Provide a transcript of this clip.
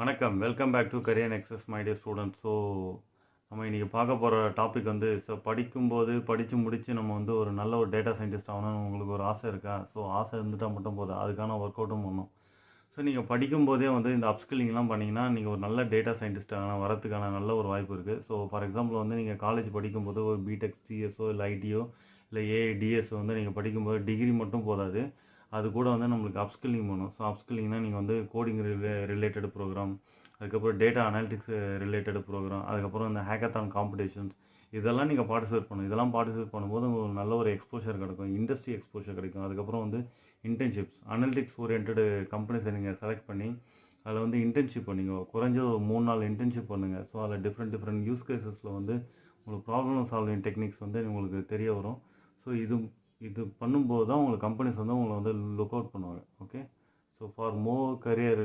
வணக்கம். Welcome back to Career Nexus my dear students. நம்ம இன்னைக்கு பார்க்க போகிற டாபிக் வந்து படிக்கும்போது படித்து முடித்து நம்ம வந்து ஒரு நல்ல ஒரு டேட்டா சயின்டிஸ்ட் ஆகணும்னு உங்களுக்கு ஒரு ஆசை இருக்கா? ஆசை இருந்துட்டால் மட்டும் போதும், அதுக்கான ஒர்க் அவுட்டும் பண்ணணும். நீங்கள் படிக்கும்போதே வந்து இந்த அப்ஸ்கில்லிங்லாம் பண்ணிங்கன்னா நீங்கள் ஒரு நல்ல டேட்டா சயின்டிஸ்டாக வரதுக்கான நல்ல ஒரு வாய்ப்பு இருக்குது. ஃபார் எக்ஸாம்பிள் வந்து நீங்கள் காலேஜ் படிக்கும்போது ஒரு பிடெக் சிஎஸ்ஓ இல்லை ஐடியோ இல்லை ஏஐடிஎஸ் வந்து நீங்கள் படிக்கும்போது டிகிரி மட்டும் போதாது, அது கூட வந்து நம்மளுக்கு அப்ஸ்கில்லிங் பண்ணணும். அப்ஸ்கில்லிங்னா நீங்கள் வந்து கோடிங் ரிலேட்டட் ப்ரோக்ராம், அதுக்கப்புறம் டேட்டா அனாலிட்டிக்ஸ் ரிலேட்டட் ப்ரோக்ராம், அதுக்கப்புறம் இந்த ஹேக்கத்தான் காம்படிஷன்ஸ், இதெல்லாம் நீங்கள் பார்ட்டிசிபேட் பண்ணணும். இதெல்லாம் பார்ட்டிசிபேட் பண்ணும்போது உங்களுக்கு நல்ல ஒரு எக்ஸ்போஷர் கிடைக்கும், இண்டஸ்ட்ரி எக்ஸ்போஷர் கிடைக்கும். அதுக்கப்புறம் வந்து இன்டர்ன்ஷிப்ஸ், அனலிட்டிக்ஸ் ஓரியன்ட் கம்பெனிஸை நீங்கள் செலக்ட் பண்ணி அதில் வந்து இன்டர்ன்ஷிப் பண்ணிங்க. குறைஞ்சது ஒரு 3 நாள் இன்டர்ன்ஷிப் பண்ணுங்கள். அதில் டிஃப்ரெண்ட் யூஸ் கேசஸில் வந்து உங்களுக்கு ப்ராப்ளம் சால்விங் டெக்னிக்ஸ் வந்து உங்களுக்கு தெரிய வரும். இது இது பண்ணும்போது தான் உங்களுக்கு கம்பெனிஸ் வந்து உங்களை வந்து லுக் அவுட் பண்ணுவாங்க. Okay, for more career